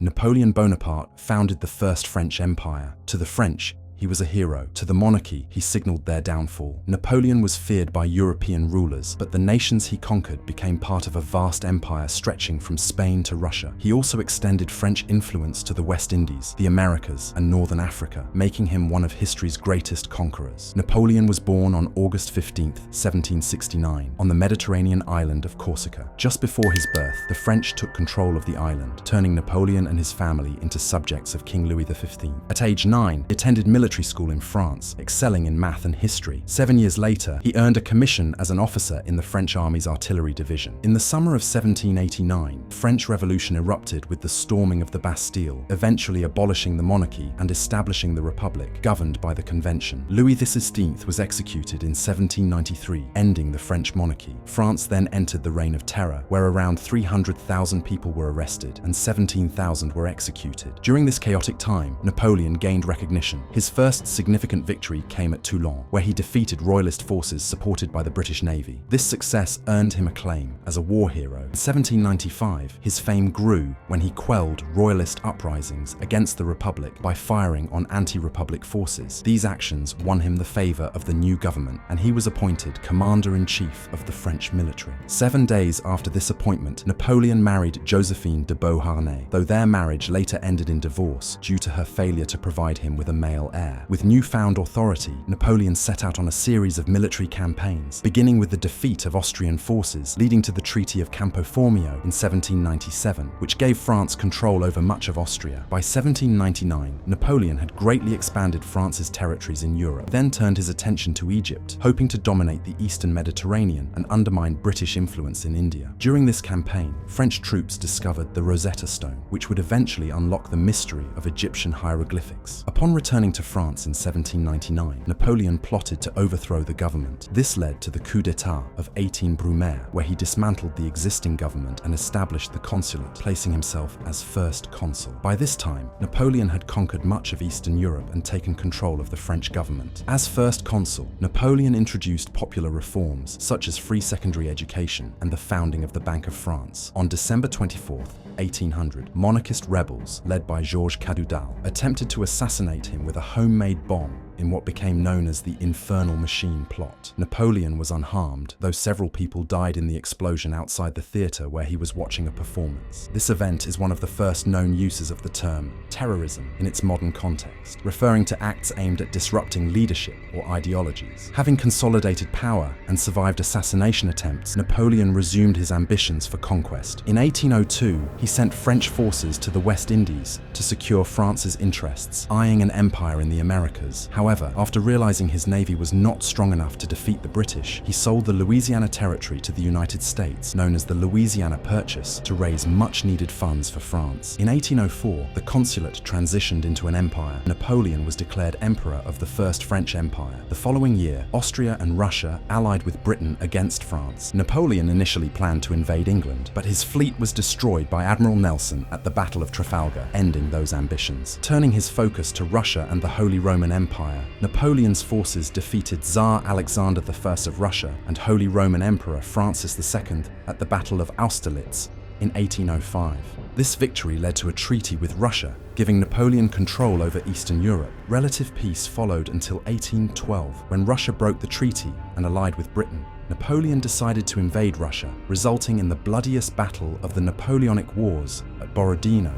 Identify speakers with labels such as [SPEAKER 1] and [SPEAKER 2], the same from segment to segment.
[SPEAKER 1] Napoleon Bonaparte founded the First French Empire. To the French, he was a hero. To the monarchy, he signaled their downfall. Napoleon was feared by European rulers, but the nations he conquered became part of a vast empire stretching from Spain to Russia. He also extended French influence to the West Indies, the Americas, and Northern Africa, making him one of history's greatest conquerors. Napoleon was born on August 15, 1769, on the Mediterranean island of Corsica. Just before his birth, the French took control of the island, turning Napoleon and his family into subjects of King Louis XV. At age 9, he attended military school in France, excelling in math and history. 7 years later, he earned a commission as an officer in the French Army's artillery division. In the summer of 1789, the French Revolution erupted with the storming of the Bastille, eventually abolishing the monarchy and establishing the Republic, governed by the Convention. Louis XVI was executed in 1793, ending the French monarchy. France then entered the Reign of Terror, where around 300,000 people were arrested and 17,000 were executed. During this chaotic time, Napoleon gained recognition. His first significant victory came at Toulon, where he defeated royalist forces supported by the British Navy. This success earned him acclaim as a war hero. In 1795, his fame grew when he quelled royalist uprisings against the Republic by firing on anti-Republic forces. These actions won him the favor of the new government, and he was appointed Commander-in-Chief of the French military. 7 days after this appointment, Napoleon married Josephine de Beauharnais, though their marriage later ended in divorce due to her failure to provide him with a male heir. With newfound authority, Napoleon set out on a series of military campaigns, beginning with the defeat of Austrian forces, leading to the Treaty of Campo in 1797, which gave France control over much of Austria. By 1799, Napoleon had greatly expanded France's territories in Europe, then turned his attention to Egypt, hoping to dominate the eastern Mediterranean and undermine British influence in India. During this campaign, French troops discovered the Rosetta Stone, which would eventually unlock the mystery of Egyptian hieroglyphics. Upon returning to France in 1799, Napoleon plotted to overthrow the government. This led to the coup d'état of 18 Brumaire, where he dismantled the existing government and established the consulate, placing himself as first consul. By this time, Napoleon had conquered much of Eastern Europe and taken control of the French government. As first consul, Napoleon introduced popular reforms, such as free secondary education and the founding of the Bank of France. On December 24, 1800, monarchist rebels, led by Georges Cadoudal, attempted to assassinate him with a homemade bomb in what became known as the Infernal Machine plot. Napoleon was unharmed, though several people died in the explosion outside the theatre where he was watching a performance. This event is one of the first known uses of the term terrorism in its modern context, referring to acts aimed at disrupting leadership or ideologies. Having consolidated power and survived assassination attempts, Napoleon resumed his ambitions for conquest. In 1802, he sent French forces to the West Indies to secure France's interests, eyeing an empire in the Americas. However, after realizing his navy was not strong enough to defeat the British, he sold the Louisiana Territory to the United States, known as the Louisiana Purchase, to raise much-needed funds for France. In 1804, the consulate transitioned into an empire. Napoleon was declared emperor of the First French Empire. The following year, Austria and Russia allied with Britain against France. Napoleon initially planned to invade England, but his fleet was destroyed by Admiral Nelson at the Battle of Trafalgar, ending those ambitions. Turning his focus to Russia and the Holy Roman Empire, Napoleon's forces defeated Tsar Alexander I of Russia and Holy Roman Emperor Francis II at the Battle of Austerlitz in 1805. This victory led to a treaty with Russia, giving Napoleon control over Eastern Europe. Relative peace followed until 1812, when Russia broke the treaty and allied with Britain. Napoleon decided to invade Russia, resulting in the bloodiest battle of the Napoleonic Wars at Borodino,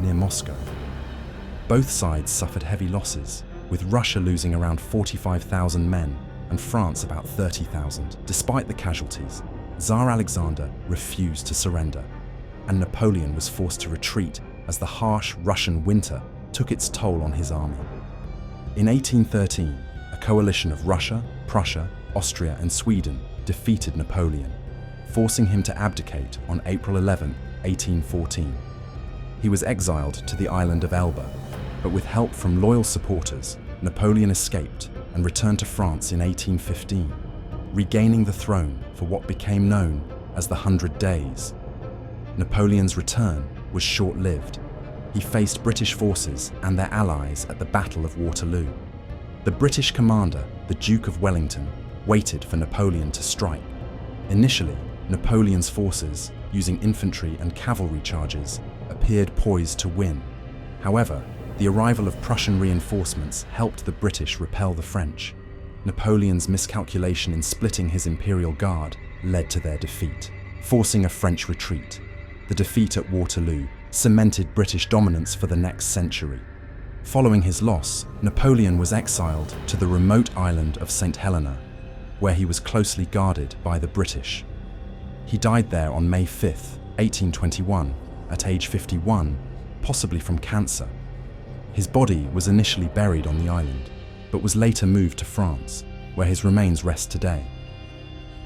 [SPEAKER 1] near Moscow. Both sides suffered heavy losses, with Russia losing around 45,000 men and France about 30,000. Despite the casualties, Tsar Alexander refused to surrender, and Napoleon was forced to retreat as the harsh Russian winter took its toll on his army. In 1813, a coalition of Russia, Prussia, Austria, and Sweden defeated Napoleon, forcing him to abdicate on April 11, 1814. He was exiled to the island of Elba, but with help from loyal supporters, Napoleon escaped and returned to France in 1815, regaining the throne for what became known as the 100 Days. Napoleon's return was short-lived. He faced British forces and their allies at the Battle of Waterloo. The British commander, the Duke of Wellington, waited for Napoleon to strike. Initially, Napoleon's forces, using infantry and cavalry charges, appeared poised to win. However, the arrival of Prussian reinforcements helped the British repel the French. Napoleon's miscalculation in splitting his imperial guard led to their defeat, forcing a French retreat. The defeat at Waterloo cemented British dominance for the next century. Following his loss, Napoleon was exiled to the remote island of St. Helena, where he was closely guarded by the British. He died there on May 5, 1821, at age 51, possibly from cancer. His body was initially buried on the island, but was later moved to France, where his remains rest today.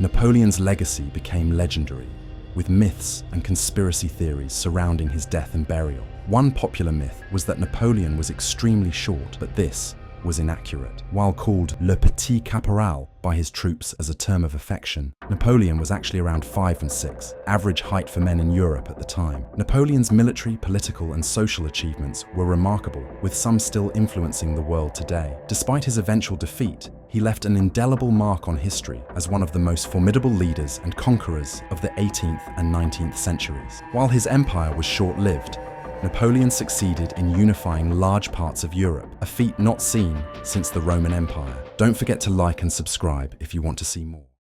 [SPEAKER 1] Napoleon's legacy became legendary, with myths and conspiracy theories surrounding his death and burial. One popular myth was that Napoleon was extremely short, but this was inaccurate. While called Le Petit Caporal by his troops as a term of affection, Napoleon was actually around 5'6", average height for men in Europe at the time. Napoleon's military, political, and social achievements were remarkable, with some still influencing the world today. Despite his eventual defeat, he left an indelible mark on history as one of the most formidable leaders and conquerors of the 18th and 19th centuries. While his empire was short-lived, Napoleon succeeded in unifying large parts of Europe, a feat not seen since the Roman Empire. Don't forget to like and subscribe if you want to see more.